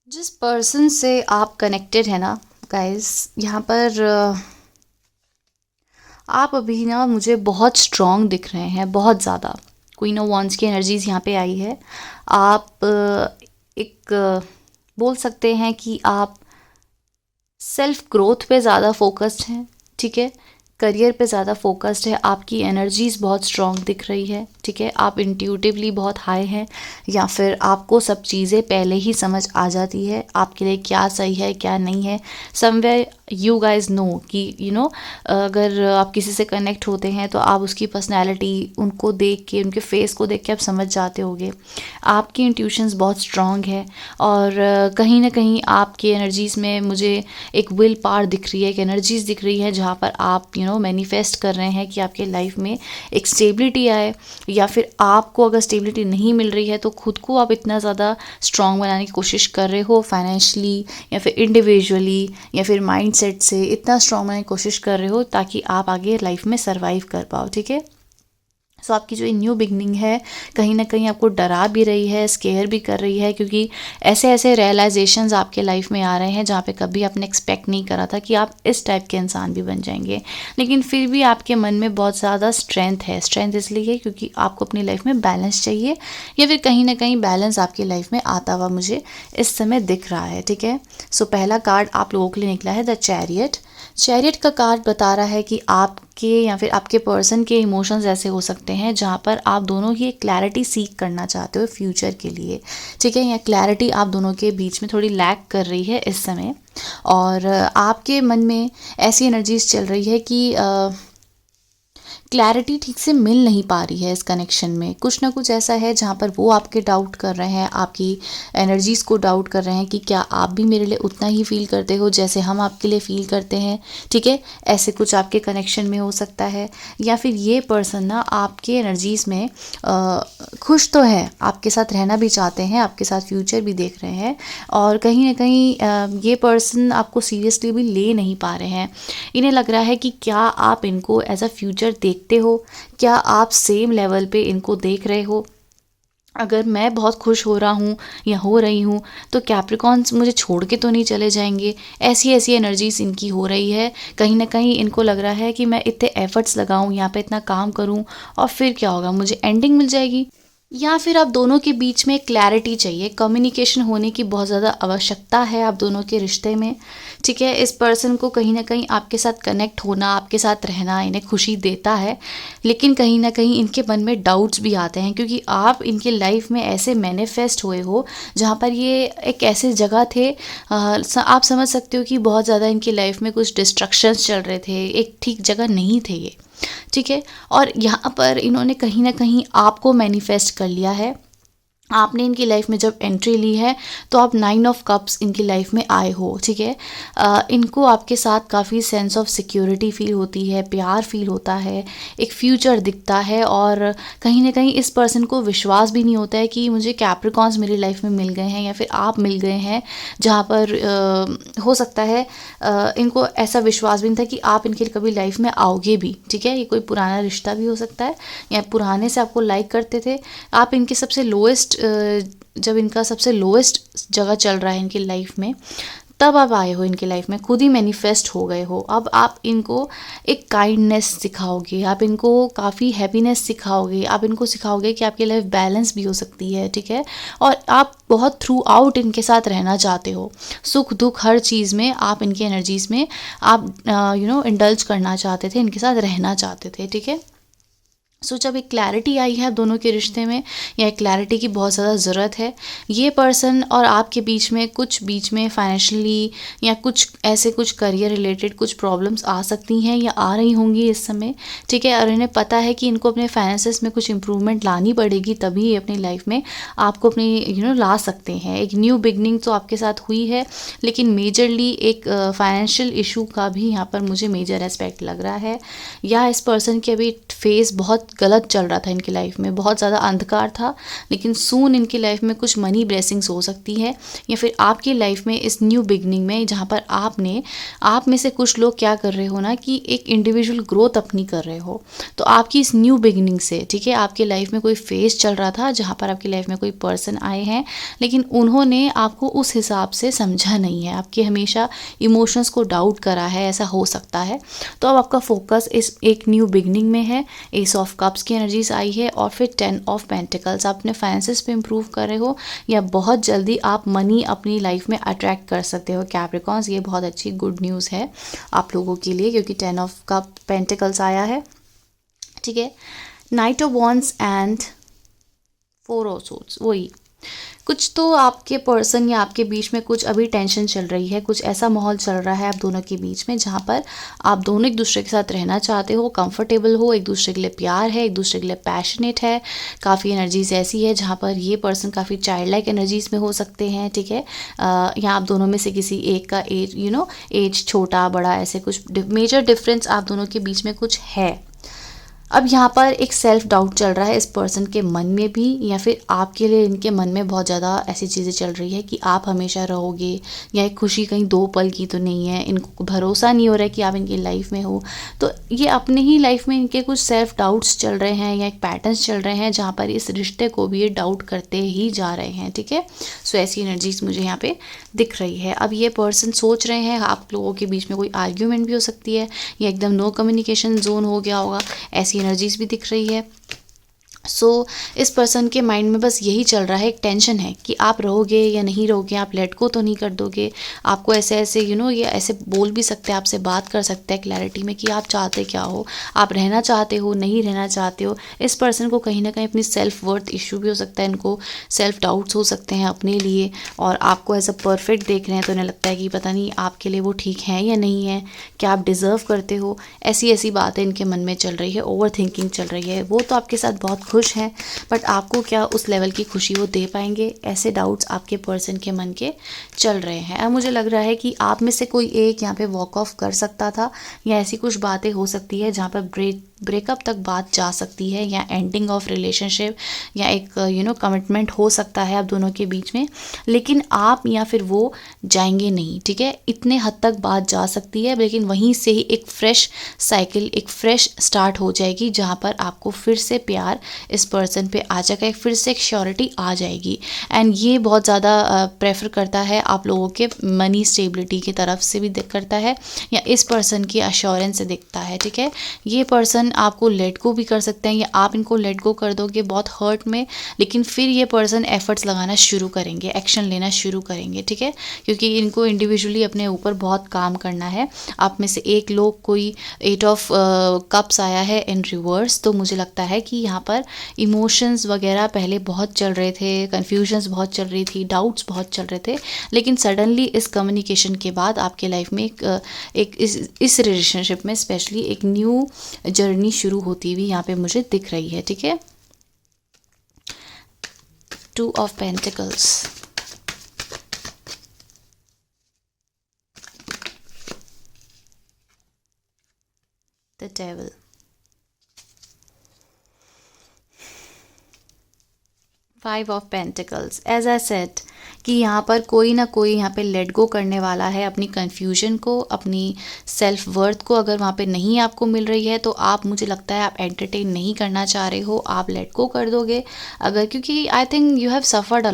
जिस पर्सन से आप कनेक्टेड है ना गाइस, यहाँ पर आप अभी ना मुझे बहुत स्ट्रॉन्ग दिख रहे हैं, बहुत ज़्यादा। क्वीन ऑफ वांड्स की एनर्जीज यहाँ पे आई है। आप एक बोल सकते हैं कि आप सेल्फ ग्रोथ पे ज़्यादा फोकस्ड हैं, ठीक है। करियर पे ज़्यादा फोकस्ड है, आपकी एनर्जीज़ बहुत स्ट्रॉन्ग दिख रही है, ठीक है। आप इंट्यूटिवली बहुत हाई हैं, या फिर आपको सब चीज़ें पहले ही समझ आ जाती है आपके लिए क्या सही है क्या नहीं है। समवेयर यू गाइज नो कि अगर आप किसी से कनेक्ट होते हैं तो आप उसकी पर्सनैलिटी उनको देख के, उनके फेस को देख के आप समझ जाते होगे। आपकी इंट्यूशंस बहुत स्ट्रॉन्ग है, और कहीं ना कहीं आपकी एनर्जीज़ में मुझे एक विल पावर दिख रही है, एक एनर्जीज दिख रही है, जहाँ पर आप मैनिफेस्ट कर रहे हैं कि आपके लाइफ में एक स्टेबिलिटी आए। या फिर आपको अगर स्टेबिलिटी नहीं मिल रही है तो खुद को आप इतना ज़्यादा स्ट्रॉन्ग बनाने की कोशिश कर रहे हो, फाइनेंशियली या फिर इंडिविजुअली या फिर माइंड सेट से इतना स्ट्रॉन्ग बनाने की कोशिश कर रहे हो ताकि आप आगे लाइफ में सर्वाइव कर पाओ, ठीक है। सो आपकी जो न्यू बिगनिंग है कहीं ना कहीं आपको डरा भी रही है, स्केयर भी कर रही है, क्योंकि ऐसे ऐसे रियलाइजेशंस आपके लाइफ में आ रहे हैं जहाँ पे कभी आपने एक्सपेक्ट नहीं करा था कि आप इस टाइप के इंसान भी बन जाएंगे। लेकिन फिर भी आपके मन में बहुत ज़्यादा स्ट्रेंथ है। स्ट्रेंथ इसलिए है क्योंकि आपको अपनी लाइफ में बैलेंस चाहिए, या फिर कहीं ना कहीं बैलेंस आपकी लाइफ में आता हुआ मुझे इस समय दिख रहा है, ठीक है। सो पहला कार्ड आप लोगों के लिए निकला है द चैरियट। चैरियट का कार्ड बता रहा है कि आपके या फिर आपके पर्सन के इमोशंस ऐसे हो सकते हैं जहाँ पर आप दोनों ही एक क्लैरिटी सीख करना चाहते हो फ्यूचर के लिए, ठीक है। या क्लैरिटी आप दोनों के बीच में थोड़ी लैक कर रही है इस समय, और आपके मन में ऐसी एनर्जीज चल रही है कि क्लैरिटी ठीक से मिल नहीं पा रही है इस कनेक्शन में। कुछ ना कुछ ऐसा है जहाँ पर वो आपके डाउट कर रहे हैं, आपकी एनर्जीज़ को डाउट कर रहे हैं कि क्या आप भी मेरे लिए उतना ही फील करते हो जैसे हम आपके लिए फ़ील करते हैं, ठीक है। ऐसे कुछ आपके कनेक्शन में हो सकता है। या फिर ये पर्सन ना आपके एनर्जीज़ में खुश तो है, आपके साथ रहना भी चाहते हैं, आपके साथ फ्यूचर भी देख रहे हैं, और कहीं ना कहीं ये पर्सन आपको सीरियसली भी ले नहीं पा रहे हैं। इन्हें लग रहा है कि क्या आप इनको एज अ फ्यूचर देखते हो, क्या आप सेम लेवल पे इनको देख रहे हो। अगर मैं बहुत खुश हो रहा हूँ या हो रही हूँ तो कैप्रिकॉन्स मुझे छोड़ के तो नहीं चले जाएंगे। ऐसी ऐसी एनर्जीज इनकी हो रही है। कहीं ना कहीं इनको लग रहा है कि मैं इतने एफर्ट्स लगाऊँ, यहाँ पे इतना काम करूँ, और फिर क्या होगा, मुझे एंडिंग मिल जाएगी। या फिर आप दोनों के बीच में क्लैरिटी चाहिए, कम्युनिकेशन होने की बहुत ज़्यादा आवश्यकता है आप दोनों के रिश्ते में, ठीक है। इस पर्सन को कहीं ना कहीं आपके साथ कनेक्ट होना, आपके साथ रहना इन्हें खुशी देता है, लेकिन कहीं ना कहीं इनके मन में डाउट्स भी आते हैं, क्योंकि आप इनके लाइफ में ऐसे मैनिफेस्ट हुए हो जहाँ पर ये एक ऐसे जगह थे। आप समझ सकते हो कि बहुत ज़्यादा इनकी लाइफ में कुछ डिस्ट्रक्शंस चल रहे थे, एक ठीक जगह नहीं थे ये, ठीक है। और यहाँ पर इन्होंने कहीं ना कहीं आपको मैनिफेस्ट कर लिया है। आपने इनकी लाइफ में जब एंट्री ली है तो आप 9 ऑफ कप्स इनकी लाइफ में आए हो, ठीक है। इनको आपके साथ काफ़ी सेंस ऑफ सिक्योरिटी फील होती है, प्यार फील होता है, एक फ्यूचर दिखता है, और कहीं ना कहीं इस पर्सन को विश्वास भी नहीं होता है कि मुझे कैप्रिकॉन्स मेरी लाइफ में मिल गए हैं या फिर आप मिल गए हैं, जहाँ पर हो सकता है इनको ऐसा विश्वास भी नहीं था कि आप इनके कभी लाइफ में आओगे भी, ठीक है। ये कोई पुराना रिश्ता भी हो सकता है, या पुराने से आपको लाइक करते थे आप। इनके सबसे लोएस्ट, जब इनका सबसे लोएस्ट जगह चल रहा है इनकी लाइफ में, तब आप आए हो इनकी लाइफ में, खुद ही मैनिफेस्ट हो गए हो। अब आप इनको एक काइंडनेस सिखाओगे, आप इनको काफ़ी हैप्पीनेस सिखाओगे, आप इनको सिखाओगे कि आपकी लाइफ बैलेंस भी हो सकती है, ठीक है। और आप बहुत थ्रू आउट इनके साथ रहना चाहते हो, सुख दुख हर चीज़ में आप इनकी एनर्जीज़ में आप इंडल्ज करना चाहते थे, इनके साथ रहना चाहते थे, ठीक है। सो जब एक क्लैरिटी आई है दोनों के रिश्ते में, या एक क्लैरिटी की बहुत ज़्यादा ज़रूरत है, ये पर्सन और आपके बीच में फाइनेंशियली या कुछ ऐसे कुछ करियर रिलेटेड कुछ प्रॉब्लम्स आ सकती हैं या आ रही होंगी इस समय, ठीक है। और इन्हें पता है कि इनको अपने फाइनेंसेस में कुछ इंप्रूवमेंट लानी पड़ेगी, तभी ये अपनी लाइफ में आपको अपनी ला सकते हैं। एक न्यू बिगनिंग तो आपके साथ हुई है, लेकिन मेजरली एक फाइनेंशियल इशू का भी यहाँ पर मुझे मेजर एस्पेक्ट लग रहा है, या इस पर्सन के अभी फेस बहुत बहुत गलत चल रहा था इनकी लाइफ में, बहुत ज़्यादा अंधकार था, लेकिन सून इनकी लाइफ में कुछ मनी ब्लेसिंग्स हो सकती है, या फिर आपकी लाइफ में इस न्यू बिगनिंग में जहाँ पर आप में से कुछ लोग क्या कर रहे हो ना कि एक इंडिविजुअल ग्रोथ अपनी कर रहे हो। तो आपकी इस न्यू बिगनिंग से, ठीक है, आपकी लाइफ में कोई फेज चल रहा था जहाँ पर आपकी लाइफ में कोई पर्सन आए हैं, लेकिन उन्होंने आपको उस हिसाब से समझा नहीं है, आपके हमेशा इमोशंस को डाउट करा है, ऐसा हो सकता है। तो अब आपका फोकस इस एक न्यू बिगनिंग में है। एस ऑफ कप्स की एनर्जीज आई है और फिर 10 ऑफ पेंटिकल्स, आप अपने फाइनेंसेस पे इंप्रूव कर रहे हो या बहुत जल्दी आप मनी अपनी लाइफ में अट्रैक्ट कर सकते हो कैप्रिकॉन्स। ये बहुत अच्छी गुड न्यूज़ है आप लोगों के लिए, क्योंकि 10 ऑफ कप पेंटिकल्स आया है, ठीक है। Night of wands and 4 of swords, वही कुछ तो आपके पर्सन या आपके बीच में कुछ अभी टेंशन चल रही है, कुछ ऐसा माहौल चल रहा है आप दोनों के बीच में जहाँ पर आप दोनों एक दूसरे के साथ रहना चाहते हो, कंफर्टेबल हो, एक दूसरे के लिए प्यार है, एक दूसरे के लिए पैशनेट है। काफ़ी एनर्जीज ऐसी है जहाँ पर ये पर्सन काफ़ी चाइल्ड लाइक एनर्जीज में हो सकते हैं, ठीक है। यहाँ आप दोनों में से किसी एक का एज एज छोटा बड़ा ऐसे कुछ मेजर डिफरेंस आप दोनों के बीच में कुछ है। अब यहाँ पर एक सेल्फ डाउट चल रहा है इस पर्सन के मन में भी, या फिर आपके लिए इनके मन में बहुत ज़्यादा ऐसी चीज़ें चल रही है कि आप हमेशा रहोगे, या एक खुशी कहीं 2 पल की तो नहीं है, इनको भरोसा नहीं हो रहा है कि आप इनकी लाइफ में हो। तो ये अपने ही लाइफ में इनके कुछ सेल्फ डाउट्स चल रहे हैं या एक पैटर्न्स चल रहे हैं जहाँ पर इस रिश्ते को भी ये डाउट करते ही जा रहे हैं, ठीक है। सो ऐसी एनर्जीज मुझे यहाँ पे दिख रही है। अब ये पर्सन सोच रहे हैं, आप लोगों के बीच में कोई आर्ग्यूमेंट भी हो सकती है या एकदम नो कम्युनिकेशन जोन हो गया होगा, ऐसी एनर्जीज भी दिख रही है। इस पर्सन के माइंड में बस यही चल रहा है, एक टेंशन है कि आप रहोगे या नहीं रहोगे, आप लेट को तो नहीं कर दोगे। आपको ऐसे ऐसे ये ऐसे बोल भी सकते हैं, आपसे बात कर सकते हैं क्लैरिटी में कि आप चाहते क्या हो, आप रहना चाहते हो, नहीं रहना चाहते हो। इस पर्सन को कहीं ना कहीं अपनी सेल्फ वर्थ इशू भी हो सकता है, इनको सेल्फ डाउट्स हो सकते हैं अपने लिए, और आपको एज अ परफेक्ट देख रहे हैं तो उन्हें लगता है कि पता नहीं आपके लिए वो ठीक है या नहीं है, क्या आप डिज़र्व करते हो। ऐसी ऐसी बातें इनके मन में चल रही है, ओवर थिंकिंग चल रही है। वो तो आपके साथ बहुत खुश हैं, बट आपको क्या उस लेवल की खुशी वो दे पाएंगे, ऐसे डाउट्स आपके पर्सन के मन के चल रहे हैं। अब मुझे लग रहा है कि आप में से कोई एक यहाँ पे वॉक ऑफ कर सकता था, या ऐसी कुछ बातें हो सकती है जहाँ पर ब्रेकअप तक बात जा सकती है, या एंडिंग ऑफ रिलेशनशिप, या एक कमिटमेंट हो सकता है आप दोनों के बीच में, लेकिन आप या फिर वो जाएंगे नहीं, ठीक है। इतने हद तक बात जा सकती है, लेकिन वहीं से ही एक फ्रेश साइकिल, एक फ्रेश स्टार्ट हो जाएगी जहाँ पर आपको फिर से प्यार इस पर्सन पे आ जाएगा, फिर से एक श्योरिटी आ जाएगी। एंड ये बहुत ज़्यादा प्रेफर करता है आप लोगों के मनी स्टेबिलिटी की तरफ से भी करता है, या इस पर्सन की अश्योरेंस से दिखता है, ठीक है। ये पर्सन आपको लेट गो भी कर सकते हैं, या आप इनको लेट गो कर दोगे बहुत हर्ट में, लेकिन फिर ये पर्सन एफर्ट्स लगाना शुरू करेंगे, एक्शन लेना शुरू करेंगे, ठीक है, क्योंकि इनको इंडिविजुअली अपने ऊपर बहुत काम करना है। आप में से एक लोग कोई 8 ऑफ कप्स आया है इन रिवर्स, तो मुझे लगता है कि यहाँ पर इमोशंस वगैरह पहले बहुत चल रहे थे, कन्फ्यूजन्स बहुत चल रही थी, डाउट्स बहुत चल रहे थे, लेकिन सडनली इस कम्युनिकेशन के बाद आपके लाइफ में एक इस रिलेशनशिप में स्पेशली एक न्यू जर्नी शुरू होती हुई यहाँ पे मुझे दिख रही है, ठीक है। 2 of pentacles, the devil, 5 of pentacles. As I said कि यहाँ पर कोई ना कोई यहाँ पे लेट गो करने वाला है अपनी कन्फ्यूजन को, अपनी सेल्फ वर्थ को। अगर वहाँ पे नहीं आपको मिल रही है तो आप, मुझे लगता है आप एंटरटेन नहीं करना चाह रहे हो, आप लेट गो कर दोगे अगर, क्योंकि I think you have suffered a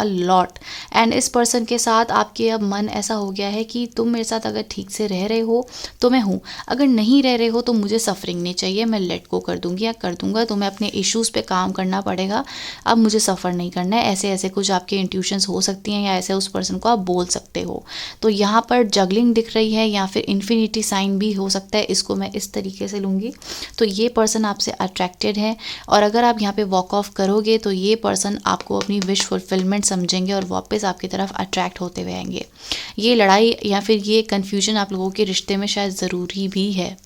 lot and इस पर्सन के साथ आपके अब मन ऐसा हो गया है कि तुम मेरे साथ अगर ठीक से रह रहे हो तो मैं हूँ, अगर नहीं रह रहे हो तो मुझे सफरिंग नहीं चाहिए, मैं लेट गो कर दूँगी या कर दूँगा, तो मैं अपने इश्यूज़ पे काम करना पड़ेगा, अब मुझे सफ़र नहीं करना है। ऐसे ऐसे कुछ आपके इंट्यूशंस हो सकती हैं, या ऐसे उस पर्सन को आप बोल सकते हो। तो यहाँ पर जगलिंग दिख रही है, या फिर इन्फिनिटी साइन भी हो सकता है, इसको मैं इस तरीके से लूँगी। तो ये पर्सन आपसे अट्रैक्टेड है, और अगर आप यहाँ पे वॉक ऑफ करोगे तो ये पर्सन आपको अपनी विश फुलफिलमेंट समझेंगे और वापस आपकी तरफ अट्रैक्ट होते हुए आएंगे। ये लड़ाई या फिर ये कन्फ्यूजन आप लोगों के रिश्ते में शायद ज़रूरी भी है,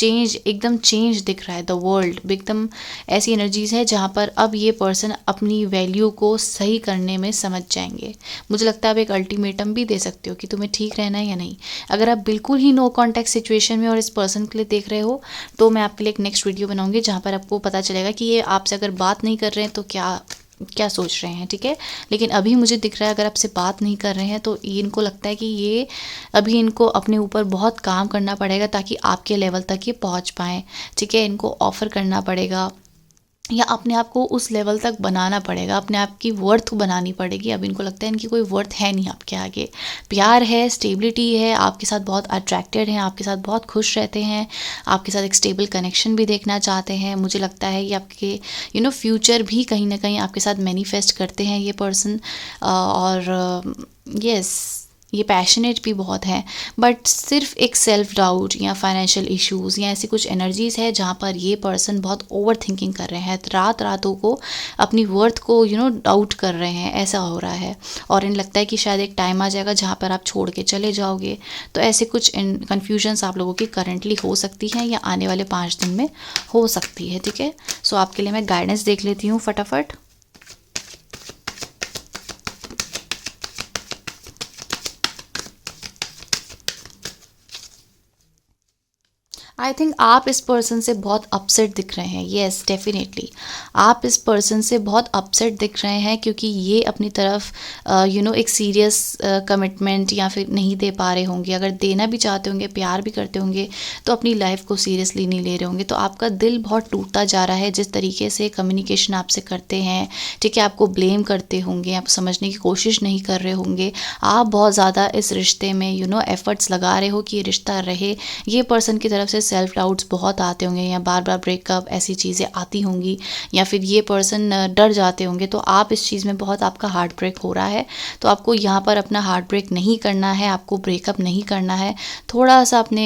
चेंज, एकदम चेंज दिख रहा है द वर्ल्ड, एकदम ऐसी एनर्जीज़ है जहाँ पर अब ये पर्सन अपनी वैल्यू को सही करने में समझ जाएंगे। मुझे लगता है आप एक अल्टीमेटम भी दे सकते हो कि तुम्हें ठीक रहना है या नहीं। अगर आप बिल्कुल ही नो कॉन्टैक्ट सिचुएशन में और इस पर्सन के लिए देख रहे हो तो मैं आपके लिए एक नेक्स्ट वीडियो बनाऊंगी जहाँ पर आपको पता चलेगा कि ये आपसे अगर बात नहीं कर रहे हैं तो क्या क्या सोच रहे हैं, ठीक है। लेकिन अभी मुझे दिख रहा है अगर आपसे बात नहीं कर रहे हैं तो ये इनको लगता है कि ये अभी इनको अपने ऊपर बहुत काम करना पड़ेगा ताकि आपके लेवल तक ये पहुंच पाएँ, ठीक है। इनको ऑफ़र करना पड़ेगा या अपने आप को उस लेवल तक बनाना पड़ेगा, अपने आप की वर्थ बनानी पड़ेगी। अब इनको लगता है इनकी कोई वर्थ है नहीं आपके आगे। प्यार है, स्टेबिलिटी है, आपके साथ बहुत अट्रैक्टेड हैं, आपके साथ बहुत खुश रहते हैं, आपके साथ एक स्टेबल कनेक्शन भी देखना चाहते हैं। मुझे लगता है ये आपके फ्यूचर भी कहीं ना कहीं आपके साथ मैनिफेस्ट करते हैं ये पर्सन। और यस, ये पैशनेट भी बहुत है, बट सिर्फ एक सेल्फ डाउट या फाइनेंशियल इश्यूज़ या ऐसी कुछ एनर्जीज़ है जहाँ पर ये पर्सन बहुत ओवर थिंकिंग कर रहे हैं, रातों को अपनी वर्थ को डाउट कर रहे हैं, ऐसा हो रहा है। और इन्हें लगता है कि शायद एक टाइम आ जाएगा जहाँ पर आप छोड़ के चले जाओगे। तो ऐसे कुछ कन्फ्यूजन्स आप लोगों की करंटली हो सकती हैं या आने वाले 5 दिन में हो सकती है, ठीक है। सो आपके लिए मैं गाइडेंस देख लेती हूँ फटाफट। आई थिंक आप इस पर्सन से बहुत अपसेट दिख रहे हैं। येस, डेफिनेटली आप इस पर्सन से बहुत अपसेट दिख रहे हैं क्योंकि ये अपनी तरफ एक सीरियस कमिटमेंट या फिर नहीं दे पा रहे होंगे। अगर देना भी चाहते होंगे, प्यार भी करते होंगे, तो अपनी लाइफ को सीरियसली नहीं ले रहे होंगे। तो आपका दिल बहुत टूटता जा रहा है जिस तरीके से कम्युनिकेशन आपसे करते हैं, ठीक है। आपको ब्लेम करते होंगे, आप समझने की कोशिश नहीं कर रहे होंगे। आप बहुत ज़्यादा इस रिश्ते में एफर्ट्स लगा रहे हो कि ये रिश्ता रहे। ये पर्सन की तरफ से सेल्फ डाउट्स बहुत आते होंगे या बार बार ब्रेकअप ऐसी चीज़ें आती होंगी, या फिर ये पर्सन डर जाते होंगे। तो आप इस चीज़ में बहुत, आपका हार्ट ब्रेक हो रहा है। तो आपको यहाँ पर अपना हार्ट ब्रेक नहीं करना है, आपको ब्रेकअप नहीं करना है। थोड़ा सा अपने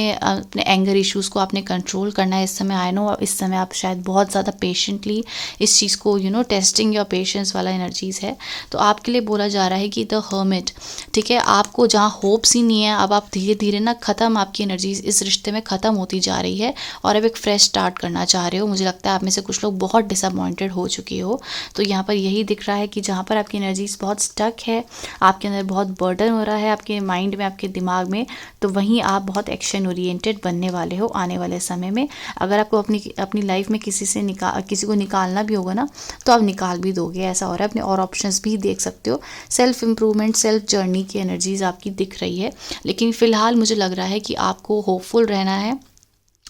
एंगर इश्यूज़ को आपने कंट्रोल करना है इस समय। आई नो इस समय आप शायद बहुत ज़्यादा पेशेंटली इस चीज़ को टेस्टिंग योर पेशेंस वाला एनर्जीज़ है। तो आपके लिए बोला जा रहा है कि द हर्मिट, ठीक है। आपको जहाँ होप्स ही नहीं है, अब आप धीरे धीरे ख़त्म, आपकी एनर्जीज इस रिश्ते में ख़त्म होती जा रही है और अब एक फ्रेश स्टार्ट करना चाह रहे हो। मुझे लगता है आप में से कुछ लोग बहुत डिसअपॉइंटेड हो चुके हो। तो यहाँ पर यही दिख रहा है कि जहाँ पर आपकी एनर्जीज बहुत स्टक है, आपके अंदर बहुत बर्डन हो रहा है आपके माइंड में, आपके दिमाग में, तो वहीं आप बहुत एक्शन ओरिएंटेड बनने वाले हो आने वाले समय में। अगर आपको अपनी लाइफ में किसी को निकालना भी होगा ना, तो आप निकाल भी दोगे, ऐसा हो रहा है। अपने और ऑप्शंस भी देख सकते हो। सेल्फ इम्प्रूवमेंट, सेल्फ जर्नी की एनर्जीज आपकी दिख रही है। लेकिन फ़िलहाल मुझे लग रहा है कि आपको होपफुल रहना है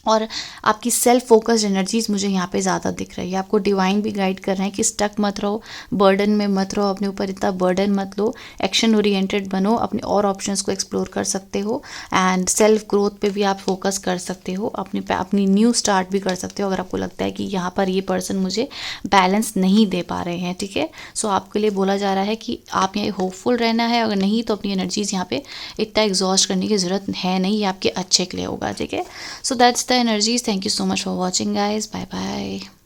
और आपकी सेल्फ फोकस्ड एनर्जीज मुझे यहाँ पे ज़्यादा दिख रही है। आपको डिवाइन भी गाइड कर रहे हैं कि स्टक मत रहो, बर्डन में मत रहो, अपने ऊपर इतना बर्डन मत लो, एक्शन ओरिएंटेड बनो, अपने और ऑप्शंस को एक्सप्लोर कर सकते हो एंड सेल्फ ग्रोथ पे भी आप फोकस कर सकते हो, अपनी न्यू स्टार्ट भी कर सकते हो अगर आपको लगता है कि यहाँ पर ये पर्सन मुझे बैलेंस नहीं दे पा रहे हैं, ठीक है। सो आपके लिए बोला जा रहा है कि आप यहाँ होपफुल रहना है, अगर नहीं तो अपनी एनर्जीज यहाँ पे इतना एग्जॉस्ट करने की ज़रूरत है नहीं, ये आपके अच्छे के लिए होगा, ठीक है। So that's the energies. Thank you so much for watching, guys. Bye bye.